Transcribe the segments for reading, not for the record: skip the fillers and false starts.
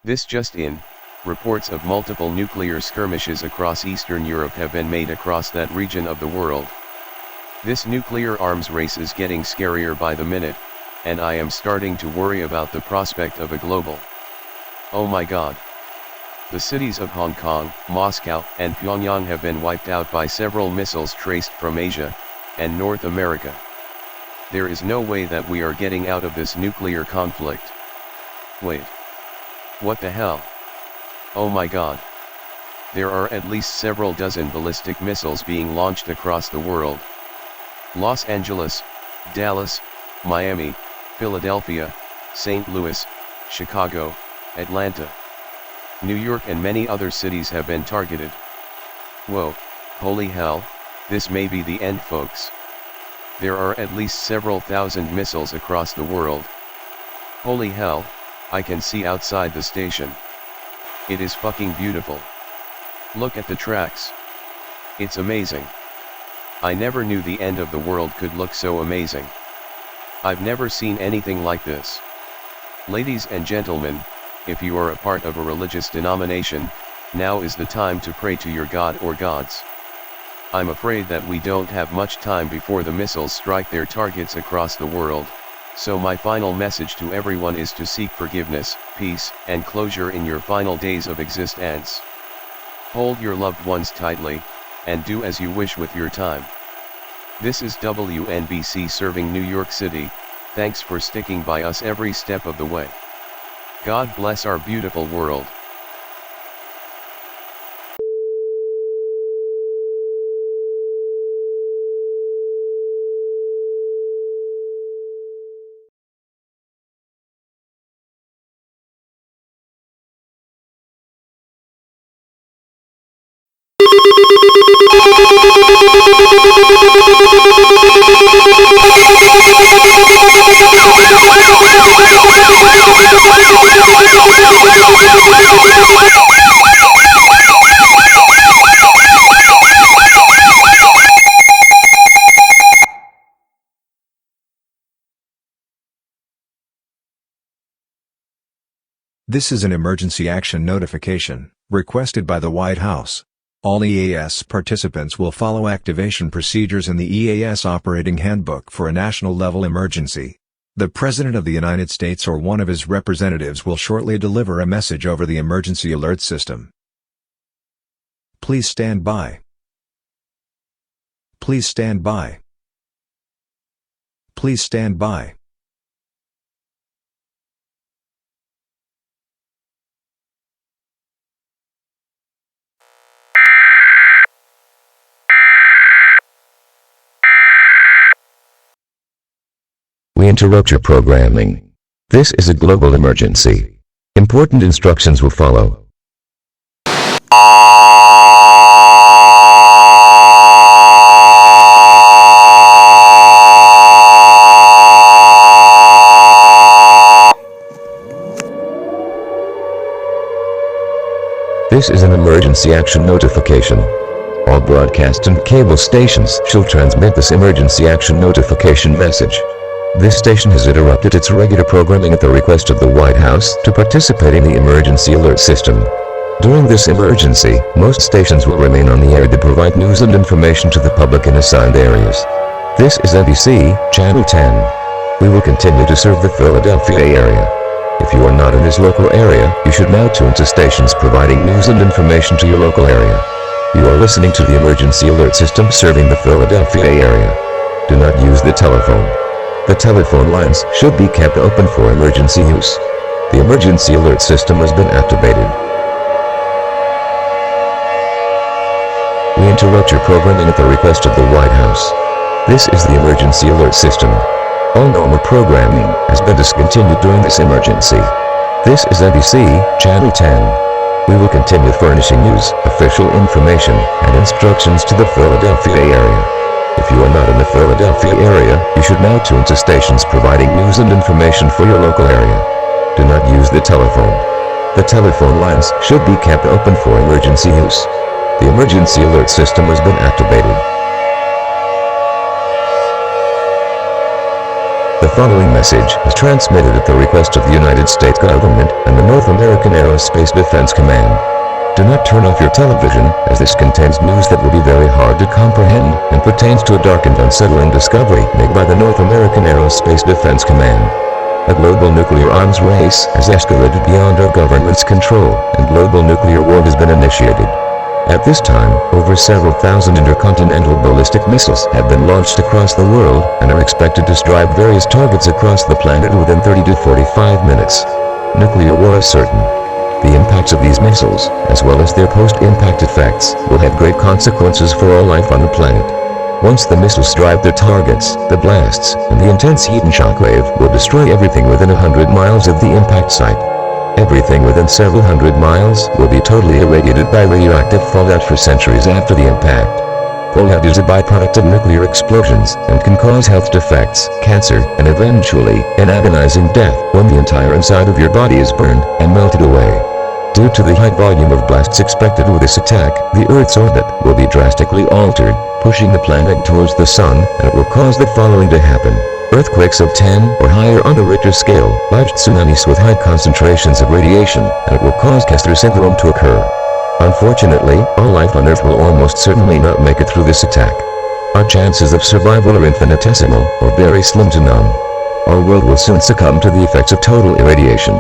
This just in, reports of multiple nuclear skirmishes across Eastern Europe have been made across that region of the world. This nuclear arms race is getting scarier by the minute, and I am starting to worry about the prospect of a global. Oh my god. The cities of Hong Kong, Moscow, and Pyongyang have been wiped out by several missiles traced from Asia and North America. There is no way that we are getting out of this nuclear conflict. Wait. What the hell? Oh my god. There are at least several dozen ballistic missiles being launched across the world. Los Angeles, Dallas, Miami, Philadelphia, St. Louis, Chicago, Atlanta, New York and many other cities have been targeted. Whoa, holy hell, this may be the end, folks. There are at least several thousand missiles across the world. Holy hell, I can see outside the station. It is fucking beautiful. Look at the tracks. It's amazing. I never knew the end of the world could look so amazing. I've never seen anything like this. Ladies and gentlemen, if you are a part of a religious denomination, now is the time to pray to your God or gods. I'm afraid that we don't have much time before the missiles strike their targets across the world, so my final message to everyone is to seek forgiveness, peace, and closure in your final days of existence. Hold your loved ones tightly, and do as you wish with your time. This is WNBC serving New York City. Thanks for sticking by us every step of the way. God bless our beautiful world. This is an emergency action notification, requested by the White House. All EAS participants will follow activation procedures in the EAS Operating Handbook for a national-level emergency. The President of the United States or one of his representatives will shortly deliver a message over the emergency alert system. Please stand by. Please stand by. Please stand by. We interrupt your programming. This is a global emergency. Important instructions will follow. This is an emergency action notification. All broadcast and cable stations shall transmit this emergency action notification message. This station has interrupted its regular programming at the request of the White House to participate in the emergency alert system. During this emergency, most stations will remain on the air to provide news and information to the public in assigned areas. This is NBC, Channel 10. We will continue to serve the Philadelphia area. If you are not in this local area, you should now tune to stations providing news and information to your local area. You are listening to the emergency alert system serving the Philadelphia area. Do not use the telephone. The telephone lines should be kept open for emergency use. The emergency alert system has been activated. We interrupt your programming at the request of the White House. This is the emergency alert system. All normal programming has been discontinued during this emergency. This is NBC, Channel 10. We will continue furnishing news, official information, and instructions to the Philadelphia area. If you are not in the Philadelphia area, you should now tune to stations providing news and information for your local area. Do not use the telephone. The telephone lines should be kept open for emergency use. The emergency alert system has been activated. The The following message is transmitted at the request of the United States government and the North American Aerospace Defense Command. Do not turn off your television, as this contains news that will be very hard to comprehend and pertains to a dark and unsettling discovery made by the North American Aerospace Defense Command. A global nuclear arms race has escalated beyond our government's control, and global nuclear war has been initiated. At this time, over several thousand intercontinental ballistic missiles have been launched across the world and are expected to strike various targets across the planet within 30 to 45 minutes. Nuclear war is certain. The impacts of these missiles, as well as their post-impact effects, will have great consequences for all life on the planet. Once the missiles strike their targets, the blasts and the intense heat and shockwave will destroy everything within 100 miles of the impact site. Everything within several hundred miles will be totally irradiated by radioactive fallout for centuries after the impact. Fallout is a byproduct of nuclear explosions and can cause health defects, cancer, and eventually an agonizing death when the entire inside of your body is burned and melted away. Due to the high volume of blasts expected with this attack, the Earth's orbit will be drastically altered, pushing the planet towards the sun, and it will cause the following to happen. Earthquakes of 10 or higher on the Richter scale, large tsunamis with high concentrations of radiation, and it will cause Kessler syndrome to occur. Unfortunately, all life on Earth will almost certainly not make it through this attack. Our chances of survival are infinitesimal, or very slim to none. Our world will soon succumb to the effects of total irradiation.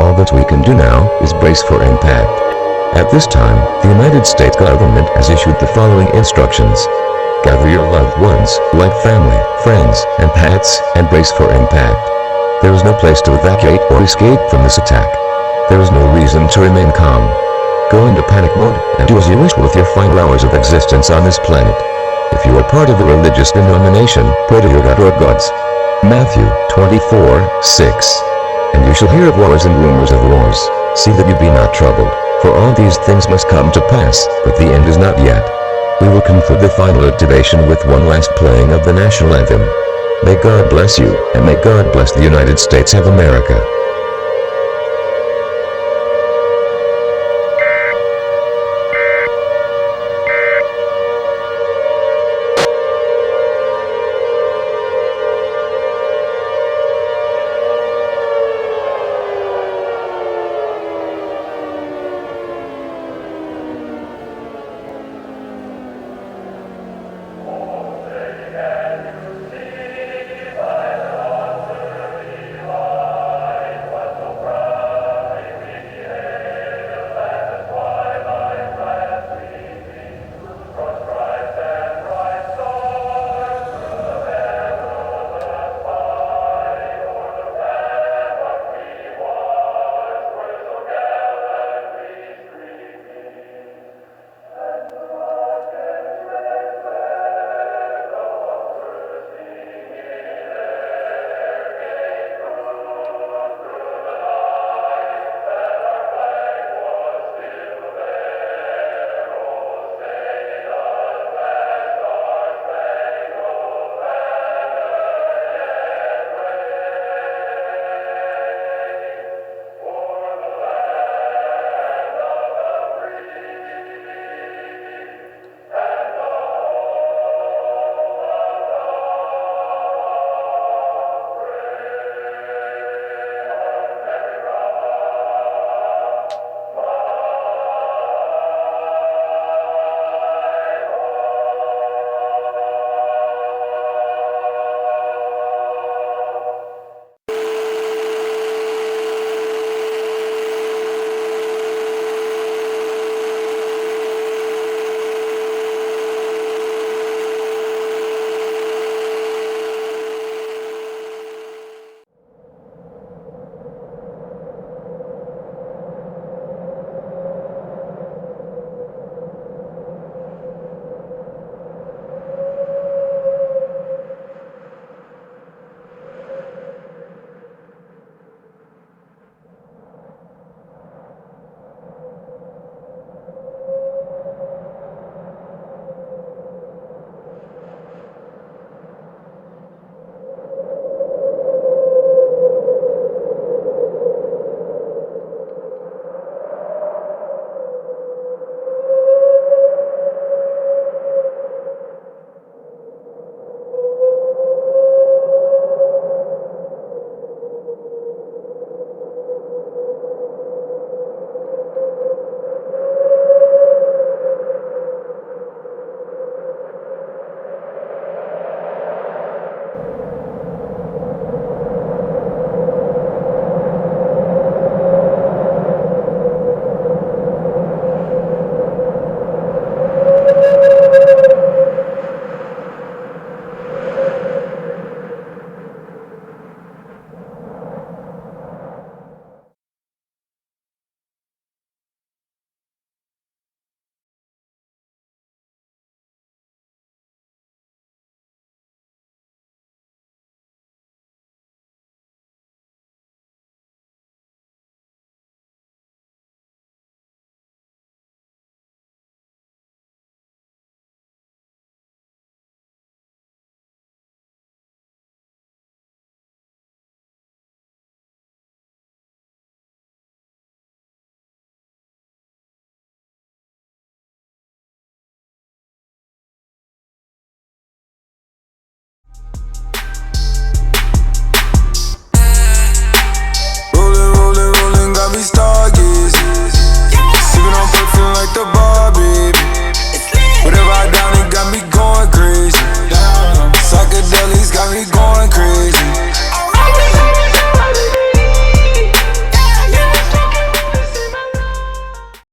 All that we can do now is brace for impact. At this time, the United States government has issued the following instructions. Gather your loved ones, like family, friends, and pets, and brace for impact. There is no place to evacuate or escape from this attack. There is no reason to remain calm. Go into panic mode, and do as you wish with your final hours of existence on this planet. If you are part of a religious denomination, pray to your God or gods. Matthew 24:6. And you shall hear of wars and rumors of wars. See that you be not troubled, for all these things must come to pass, but the end is not yet. We will conclude the final activation with one last playing of the national anthem. May God bless you, and may God bless the United States of America.